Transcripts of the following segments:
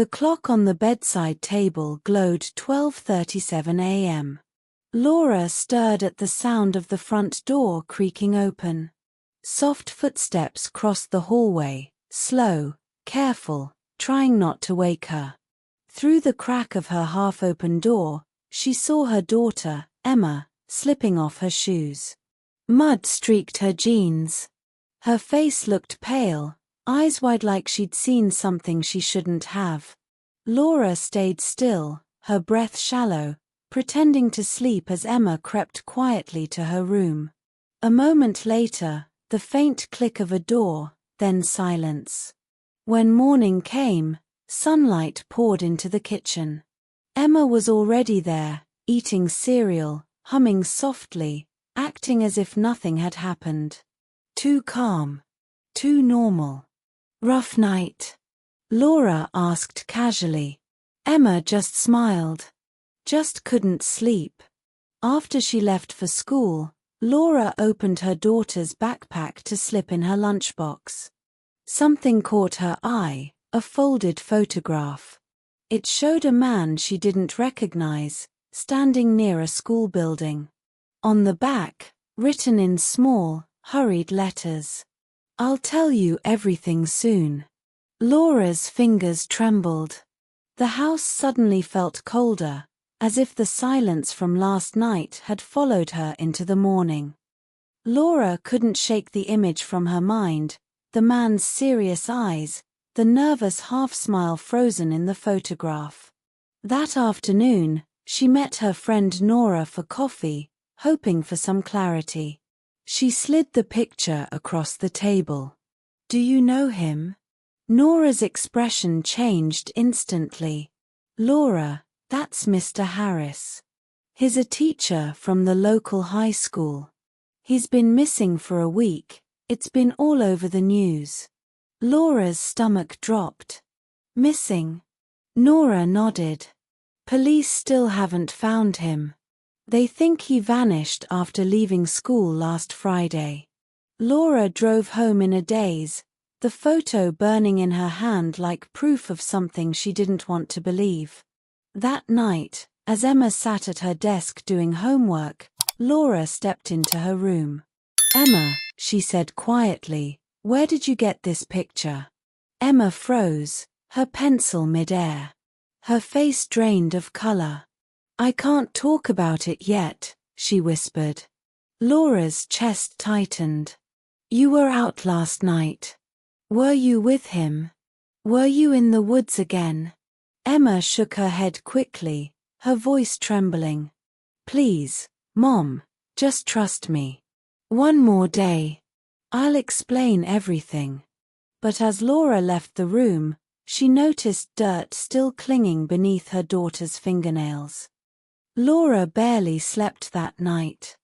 The clock on the bedside table glowed 12:37 a.m. Laura stirred at the sound of the front door creaking open. Soft footsteps crossed the hallway, slow, careful, trying not to wake her. Through the crack of her half-open door, she saw her daughter, Emma, slipping off her shoes. Mud streaked her jeans. Her face looked pale, eyes wide like she'd seen something she shouldn't have. Laura stayed still, her breath shallow, pretending to sleep as Emma crept quietly to her room. A moment later, the faint click of a door, then silence. When morning came, sunlight poured into the kitchen. Emma was already there, eating cereal, humming softly, acting as if nothing had happened. Too calm. Too normal. Rough night? Laura asked casually. Emma just smiled. Just couldn't sleep. After she left for school, Laura opened her daughter's backpack to slip in her lunchbox. Something caught her eye, a folded photograph. It showed a man she didn't recognize, standing near a school building. On the back, written in small, hurried letters, "I'll tell you everything soon." Laura's fingers trembled. The house suddenly felt colder, as if the silence from last night had followed her into the morning. Laura couldn't shake the image from her mind, the man's serious eyes, the nervous half-smile frozen in the photograph. That afternoon, she met her friend Nora for coffee, hoping for some clarity. She slid the picture across the table. "Do you know him?" Nora's expression changed instantly. "Laura, that's Mr. Harris. He's a teacher from the local high school. He's been missing for a week, it's been all over the news." Laura's stomach dropped. "Missing?" Nora nodded. "Police still haven't found him. They think he vanished after leaving school last Friday." Laura drove home in a daze, the photo burning in her hand like proof of something she didn't want to believe. That night, as Emma sat at her desk doing homework, Laura stepped into her room. "Emma," she said quietly, "where did you get this picture?" Emma froze, her pencil mid-air. Her face drained of color. "I can't talk about it yet," she whispered. Laura's chest tightened. "You were out last night. Were you with him? Were you in the woods again?" Emma shook her head quickly, her voice trembling. "Please, Mom, just trust me. One more day. I'll explain everything." But as Laura left the room, she noticed dirt still clinging beneath her daughter's fingernails. Laura barely slept that night.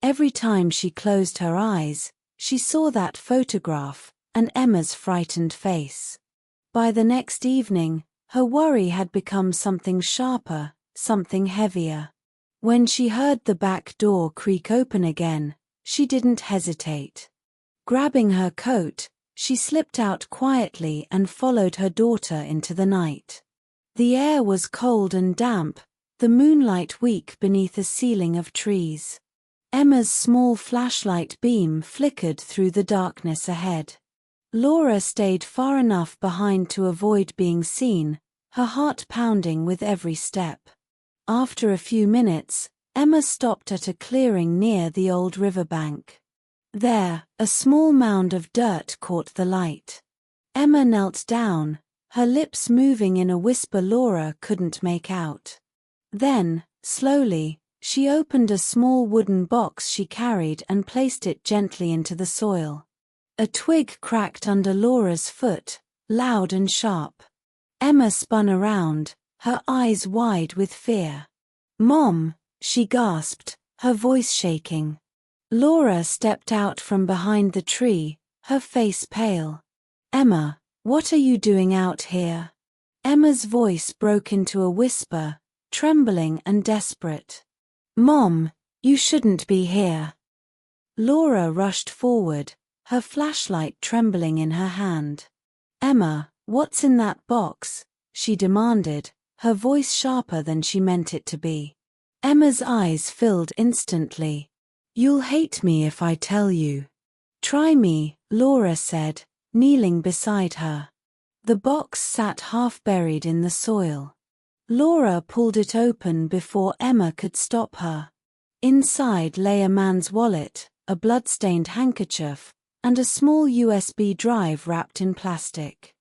Every time she closed her eyes, she saw that photograph and Emma's frightened face. By the next evening, her worry had become something sharper, something heavier. When she heard the back door creak open again, she didn't hesitate. Grabbing her coat, she slipped out quietly and followed her daughter into the night. The air was cold and damp, the moonlight weak beneath a ceiling of trees. Emma's small flashlight beam flickered through the darkness ahead. Laura stayed far enough behind to avoid being seen, her heart pounding with every step. After a few minutes, Emma stopped at a clearing near the old riverbank. There, a small mound of dirt caught the light. Emma knelt down, her lips moving in a whisper Laura couldn't make out. Then, slowly, she opened a small wooden box she carried and placed it gently into the soil. A twig cracked under Laura's foot, loud and sharp. Emma spun around, her eyes wide with fear. "Mom," she gasped, her voice shaking. Laura stepped out from behind the tree, her face pale. "Emma, what are you doing out here?" Emma's voice broke into a whisper, trembling and desperate. "Mom, you shouldn't be here." Laura rushed forward, her flashlight trembling in her hand. "Emma, what's in that box?" she demanded, her voice sharper than she meant it to be. Emma's eyes filled instantly. "You'll hate me if I tell you." "Try me," Laura said, kneeling beside her. The box sat half buried in the soil. Laura pulled it open before Emma could stop her. Inside lay a man's wallet, a blood-stained handkerchief, and a small USB drive wrapped in plastic.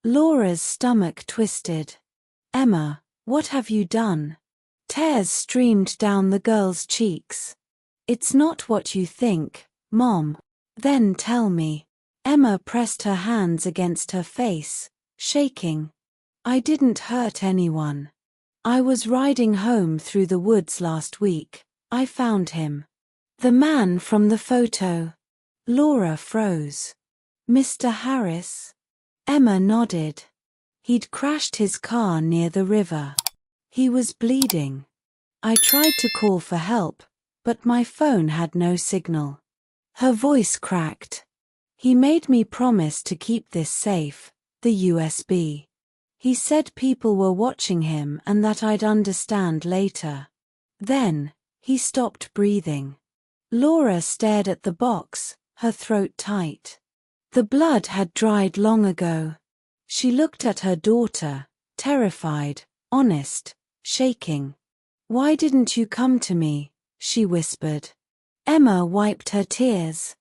Laura's stomach twisted. "Emma, what have you done?" Tears streamed down the girl's cheeks. "It's not what you think, Mom." "Then tell me." Emma pressed her hands against her face, shaking. "I didn't hurt anyone. I was riding home through the woods last week. I found him." "The man from the photo." Laura froze. "Mr. Harris?" Emma nodded. "He'd crashed his car near the river. He was bleeding. I tried to call for help, but my phone had no signal." Her voice cracked. "He made me promise to keep this safe, the USB. He said people were watching him and that I'd understand later. Then, he stopped breathing." Laura stared at the box, her throat tight. The blood had dried long ago. She looked at her daughter, terrified, honest, shaking. "Why didn't you come to me?" she whispered. Emma wiped her tears.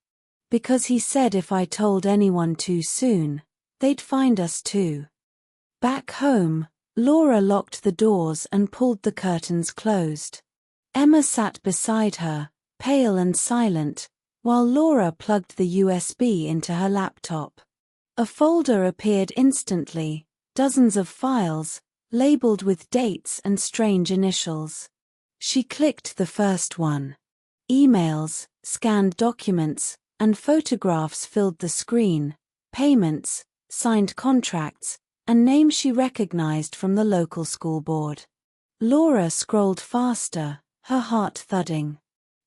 "Because he said if I told anyone too soon, they'd find us too." Back home, Laura locked the doors and pulled the curtains closed. Emma sat beside her, pale and silent, while Laura plugged the USB into her laptop. A folder appeared instantly, dozens of files, labeled with dates and strange initials. She clicked the first one. Emails, scanned documents, and photographs filled the screen, payments, signed contracts, and names she recognized from the local school board. Laura scrolled faster, her heart thudding.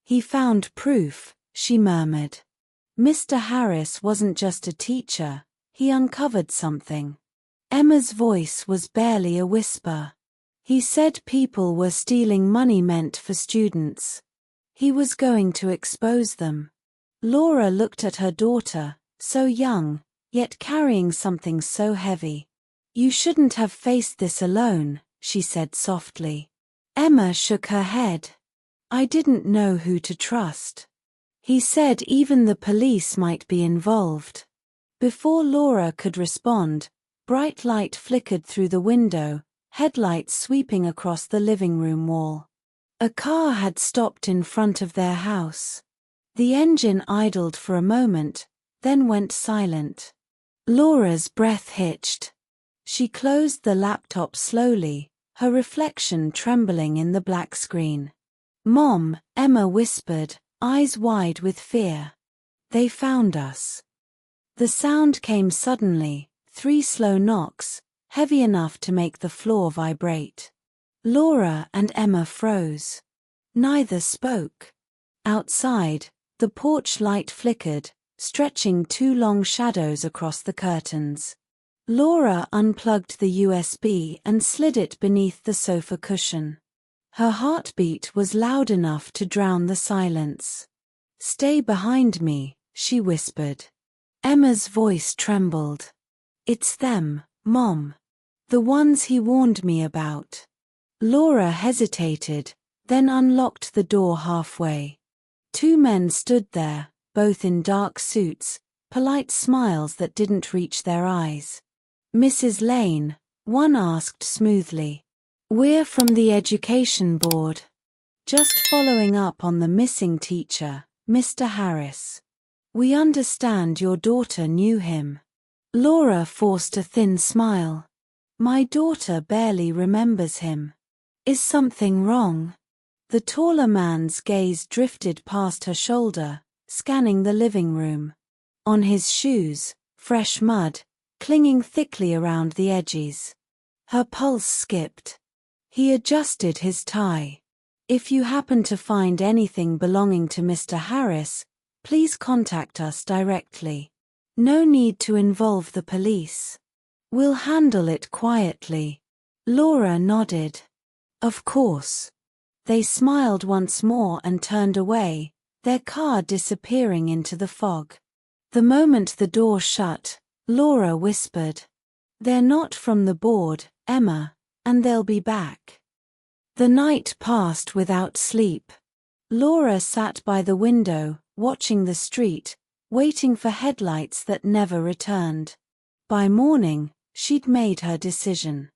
"He found proof," she murmured. "Mr. Harris wasn't just a teacher, he uncovered something." Emma's voice was barely a whisper. "He said people were stealing money meant for students. He was going to expose them." Laura looked at her daughter, so young, yet carrying something so heavy. "You shouldn't have faced this alone," she said softly. Emma shook her head. "I didn't know who to trust. He said even the police might be involved." Before Laura could respond, bright light flickered through the window, headlights sweeping across the living room wall. A car had stopped in front of their house. The engine idled for a moment, then went silent. Laura's breath hitched. She closed the laptop slowly, her reflection trembling in the black screen. "Mom," Emma whispered, eyes wide with fear. "They found us." The sound came suddenly, 3 slow knocks, heavy enough to make the floor vibrate. Laura and Emma froze. Neither spoke. Outside, the porch light flickered, stretching 2 long shadows across the curtains. Laura unplugged the USB and slid it beneath the sofa cushion. Her heartbeat was loud enough to drown the silence. "Stay behind me," she whispered. Emma's voice trembled. "It's them, Mom. The ones he warned me about." Laura hesitated, then unlocked the door halfway. 2 men stood there, both in dark suits, polite smiles that didn't reach their eyes. "Mrs. Lane," one asked smoothly. "We're from the Education Board. Just following up on the missing teacher, Mr. Harris. We understand your daughter knew him." Laura forced a thin smile. "My daughter barely remembers him. Is something wrong?" The taller man's gaze drifted past her shoulder, scanning the living room. On his shoes, fresh mud, clinging thickly around the edges. Her pulse skipped. He adjusted his tie. "If you happen to find anything belonging to Mr. Harris, please contact us directly. No need to involve the police." We'll handle it quietly. Laura nodded. Of course. They smiled once more and turned away, their car disappearing into the fog. The moment the door shut, Laura whispered, "They're not from the board, Emma, and they'll be back." The night passed without sleep. Laura sat by the window, watching the street, waiting for headlights that never returned. By morning, she'd made her decision.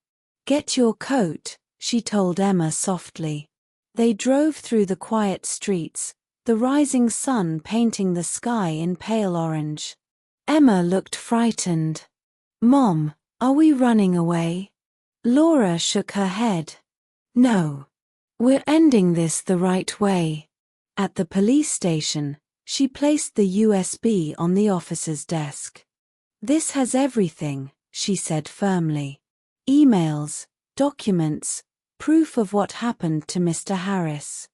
"Get your coat," she told Emma softly. They drove through the quiet streets, the rising sun painting the sky in pale orange. Emma looked frightened. "Mom, are we running away?" Laura shook her head. "No. We're ending this the right way." At the police station, she placed the USB on the officer's desk. "This has everything," she said firmly. "Emails, documents, proof of what happened to Mr. Harris.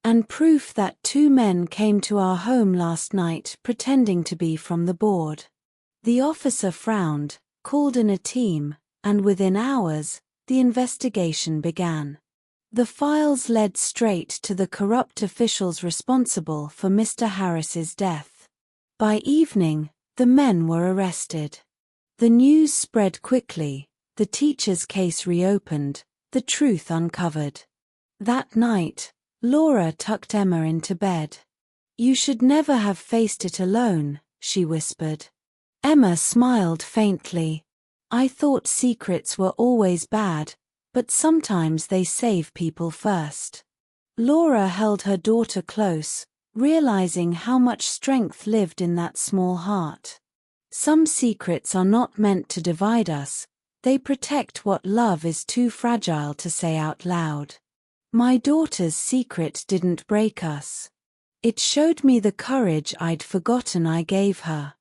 And proof that 2 men came to our home last night pretending to be from the board." The officer frowned, called in a team, and within hours, the investigation began. The files led straight to the corrupt officials responsible for Mr. Harris's death. By evening, the men were arrested. The news spread quickly, the teacher's case reopened, the truth uncovered. That night, Laura tucked Emma into bed. "You should never have faced it alone," she whispered. Emma smiled faintly. "I thought secrets were always bad, but sometimes they save people first." Laura held her daughter close, realizing how much strength lived in that small heart. Some secrets are not meant to divide us, they protect what love is too fragile to say out loud. My daughter's secret didn't break us. It showed me the courage I'd forgotten I gave her.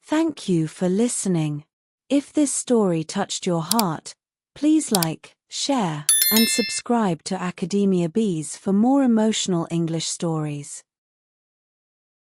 Thank you for listening. If this story touched your heart, please like, share, and subscribe to Academia Bees for more emotional English stories.